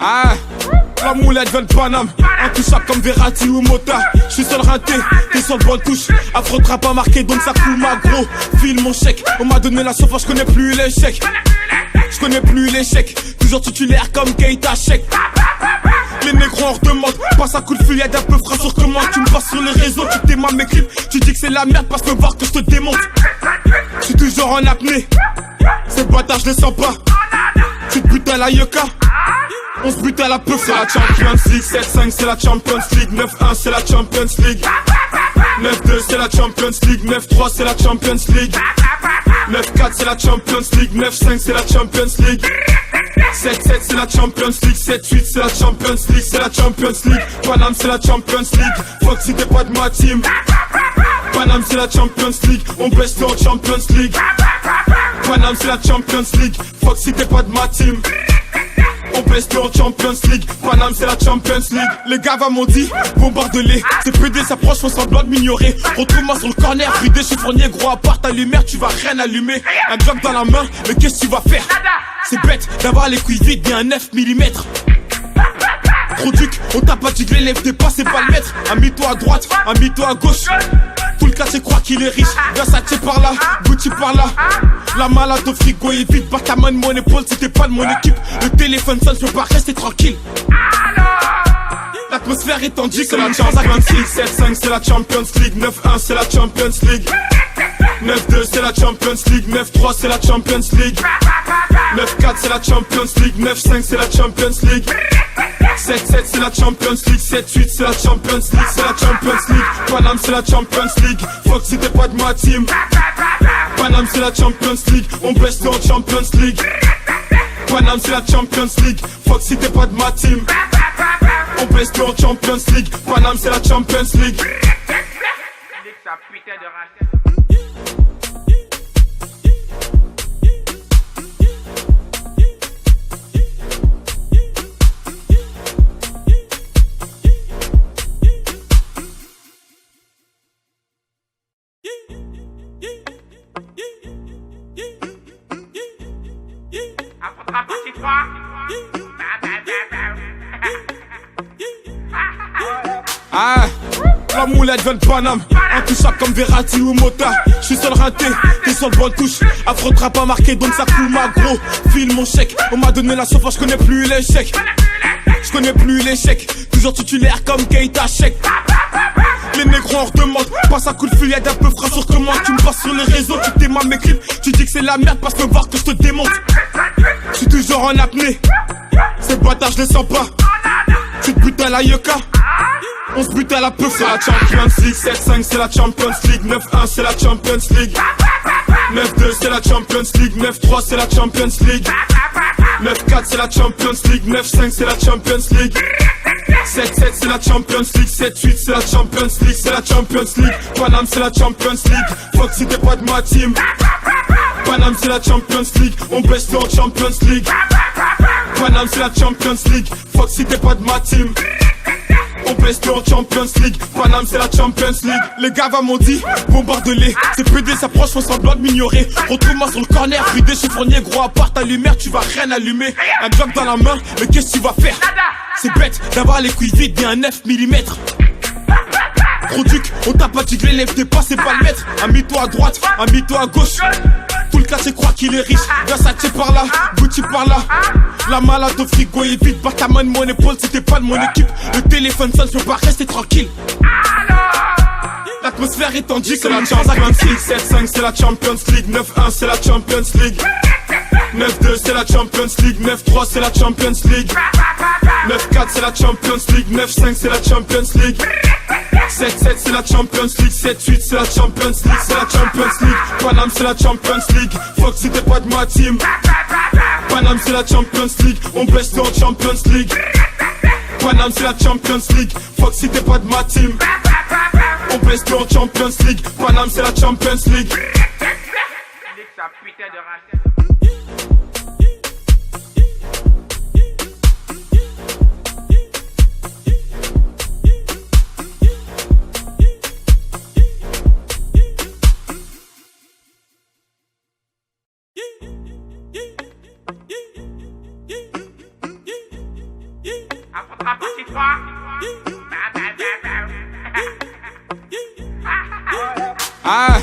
Ah, la moulette vient de Paname, intouchable comme Verratti ou Mota. J'suis seul rinté, t'es sur le bon touche. Afro trap pas marqué donc ça coule ma gros. File mon chèque, on m'a donné la sauce, j'connais plus l'échec. J'connais plus l'échec, toujours titulaire comme Keita Sheik. Les négros en redemande, passe un coup de feuillade un peu frais sur commande. Tu me passes sur les réseaux, tu t'aimes mes clips. Tu dis que c'est la merde parce que voir que je te démonte. J'suis toujours en apnée, ces bâtards je les sens pas. Tu te butes à la yucca, on se bute à la peu. C'est la Champions League, 7-5 c'est la Champions League, 9-1 c'est la Champions League, 9-2 c'est la Champions League, 9-3 c'est la Champions League, 9-4 c'est la Champions League, 9-5 c'est la Champions League, 7-7 c'est la Champions League, 7-8 c'est la Champions League, c'est la Champions League. Paname c'est la Champions League, fuck si t'es pas de ma team. Paname c'est la Champions League, on baisse en Champions League. Paname c'est la Champions League, fuck si t'es pas de ma team. On baisse en Champions League, Paname c'est la Champions League. Les gars m'ont dit, bombarde-les. C'est PD s'approche, font semblant de m'ignorer. Retrouve-moi sur le corner, bridé chiffonnier, gros à part ta lumière, tu vas rien allumer. Un job dans la main, mais qu'est-ce que tu vas faire? C'est bête d'avoir les couilles vides et un 9 mm. Trop duc, on t'a pas dit que l'élève dépasse, pas le maître. Amie-toi à droite, amie-toi à gauche. Tout le quartier croit qu'il est riche. Versace par là, Gucci par là. La malade au frigo est vide. Pas ta main de mon épaule si t'es pas de mon équipe. Le téléphone sonne, je peux pas rester tranquille. L'atmosphère est tendue, c'est la Champions League. 7-5 c'est la Champions League, 9-1 c'est la Champions League, 9-2 c'est la Champions League, 9-3 c'est la Champions League, 9-4 c'est la Champions League, 9-5 c'est la Champions League, 7-7 c'est la Champions League, 7-8 c'est la Champions League, c'est la Champions League. Paname c'est la Champions League, fuck si t'es pas de ma team. Paname c'est la Champions League, on baisse en Champions League. Paname c'est la Champions League, fuck si t'es pas de ma team. On baisse en Champions League, Paname c'est la Champions League. Ah, la moulette vient de Paname, intouchable comme Verratti ou Mota. J'suis seul rinté, t'es sur le bon touche. Afro trap pas marqué donc ça coule ma gros. File mon chèque, on m'a donné la sauce, j'connais plus l'échec. J'connais plus l'échec, toujours titulaire comme Keita Sheik. Les négros en redemande, passe un coup de feuillade un peu frais sur commande. Tu me passes sur les réseaux, tu t'aimes mes clips. Tu dis que c'est la merde parce que voir que je te démonte. J'suis toujours en apnée, ces bâtards je les sens pas. Tu te butes à la yucca, on se bute à la peu. C'est la Champions League, 7-5 c'est la Champions League, 9-1 c'est la Champions League, 9-2 c'est la Champions League, 9-3 c'est la Champions League, 9-4 c'est la Champions League, 9-5 c'est la Champions League, 7-7 c'est la Champions League, 7-8 c'est la Champions League, c'est la Champions League. Paname c'est la Champions League, fuck si t'es pas de ma team. Paname c'est la Champions League, on baisse en Champions League. Paname c'est la Champions League, fuck si t'es pas de ma team. On baisse en Champions League, Paname c'est la Champions League. Les gars m'ont dit, bombarde-les. C'est PD s'approche, font semblant de m'ignorer. Retrouve-moi sur le corner, bridé chiffonnier, gros à part ta lumière, tu vas rien allumer. Un job dans la main, mais qu'est-ce que tu vas faire? C'est bête d'avoir les couilles vides et un 9 mm. Gros duc, on t'a pas dit que l'élève dépasse, pas le maître. Amie-toi à droite, amie-toi à gauche. Tout le quartier croit qu'il est riche. Versace par là, Gucci par là. La malade au frigo est vide. Pas ta main de mon épaule si t'es pas de mon équipe. Le téléphone sonne, je peux pas rester tranquille. L'atmosphère est tendue, c'est la Champions League. 7-5 c'est la Champions League, 9-1 c'est la Champions League, 9-2 c'est la Champions League, 9-3 c'est la Champions League, 9-4 c'est la Champions League, 9-5 c'est la Champions League, 7-7 c'est la Champions League, 7-8 c'est la Champions League, c'est la Champions League. Paname c'est la Champions League, fuck si t'es pas de ma team. Paname c'est la Champions League, on baisse en Champions League. Paname c'est la Champions League, fuck si t'es pas de ma team. On baisse en Champions League, Paname c'est la Champions League. Ah,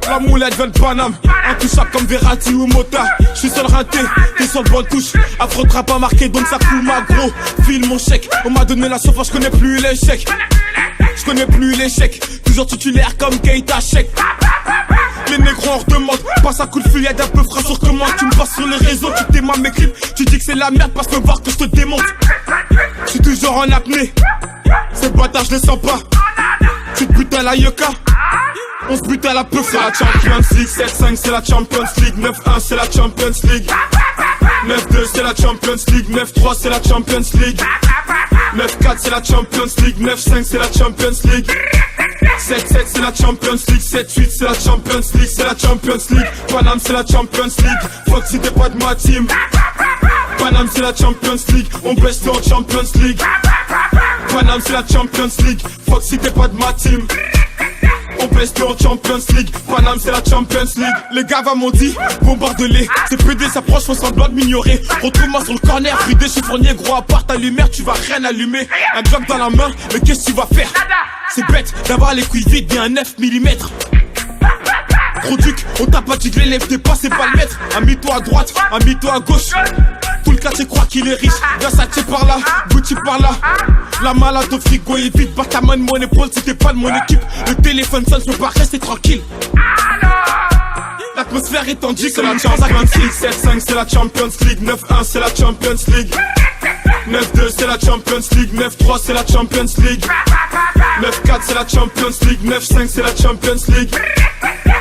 la moulette vient de Paname, intouchable comme Verratti ou Mota. J'suis seul raté, t'es sur le bon touche. Affrontera pas marqué, donc ça coule ma gros. File mon chèque, on m'a donné la sauce, j'connais plus l'échec. J'connais plus l'échec, toujours titulaire comme Keita Sheik. Les négros en redemandent, passe un coup de fil, y'a d'un peu frais sur commande. Tu me passes sur les réseaux, tu t'aimes mes clips. Tu dis que c'est la merde parce que voir que je te démonte. J'suis toujours en apnée, ces bâtards je les sens pas. Tu te butes à la Yoka, on se bute à la peu. C'est la Champions League, 7-5 c'est la Champions League, 9-1 c'est la Champions League, 9-2 c'est la Champions League, 9-3 c'est la Champions League, 9-4 c'est la Champions League, 9-5 c'est la Champions League, 7-7 c'est la Champions League, 7-8 c'est la Champions League, c'est la Champions League. Paname c'est la Champions League, fuck si t'es pas de ma team. Paname c'est la Champions League, on baisse en Champions League. Paname c'est la Champions League, fuck si t'es pas de ma team. On baisse en Champions League, Paname c'est la Champions League. Les gars m'ont dit, bombarde-les. C'est PD s'approche, font semblant de m'ignorer. Retrouve-moi sur le corner, fridé chiffonnier, gros à part ta lumière, tu vas rien allumer. Un Glock dans la main, mais qu'est-ce que tu vas faire? C'est bête d'avoir les couilles vides bien 9 mm. Gros duc, on t'a pas dit que l'élève t'es pas, c'est pas le maître. Amie-toi à droite, amie-toi à gauche. Tout le quartier croit qu'il est riche. Versace par là, Gucci par là. La malade au frigo est vide, pas ta main de mon épaule si t'es pas de mon équipe. Le téléphone sonne, je peux pas rester tranquille. L'atmosphère est tendue comme la Champions League. 7-5 c'est la Champions League, 9-1 c'est la Champions League, 9-2 c'est la Champions League, 9-3 c'est la Champions League, 9-4 c'est la Champions League, 9-5 c'est la Champions League,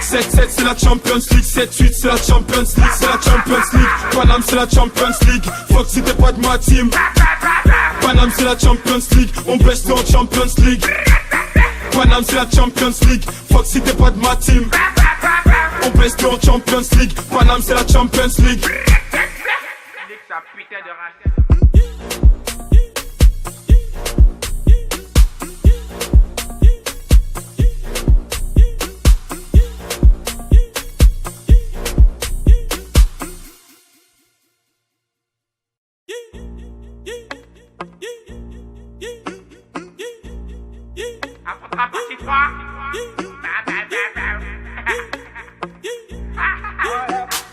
7-7 c'est la Champions League, 7-8 c'est la Champions League, c'est la Champions League. Paname c'est la Champions League, fuck si t'es pas de ma team. Paname c'est la Champions League, on baisse en Champions League. Paname c'est la Champions League, fuck si t'es pas de ma team. On baisse en Champions League, Paname c'est la Champions League.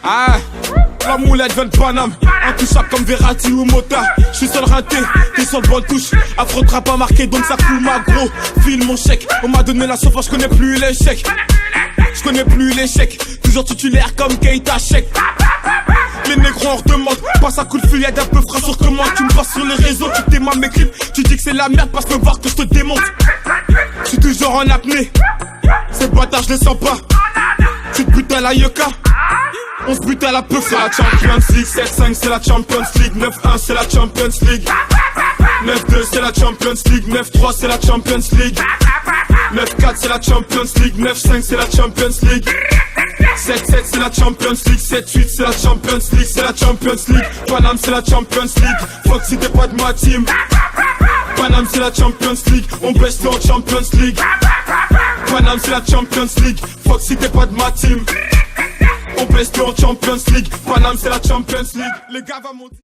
Ah, la moulette vient de Paname, intouchable comme Verratti ou Mota. J'suis seul raté, t'es sur le bon touche. Affrontera pas marqué, donc ça coule ma gros. File mon chèque, on m'a donné la sauce, j'connais plus l'échec. J'connais plus l'échec, toujours titulaire comme Keita Sheik. Les négros en redemandent, passe un coup de fil, y'a d'un peu frais sur commande. Tu me passes sur les réseaux, tu t'aimes mes clips. Tu dis que c'est la merde parce que voir que je te démonte. J'suis toujours en apnée, ces bâtards je les sens pas. Tu te butes à la Yoka, on se bute à la peu. C'est la Champions League, 7-5 c'est la Champions League, 9-1 c'est la Champions League, 9-2 c'est la Champions League, 9-3 c'est la Champions League, 9-4 c'est la Champions League, 9-5 c'est la Champions League, 7-7 c'est la Champions League, 7-8 c'est la Champions League, c'est la Champions League. Paname c'est la Champions League, fuck si t'es pas de ma team. Paname c'est la Champions League, on baisse en Champions League. Paname c'est la Champions League, fuck si t'es pas de ma team. On baisse en Champions League, Paname c'est la Champions League. Les gars va monter.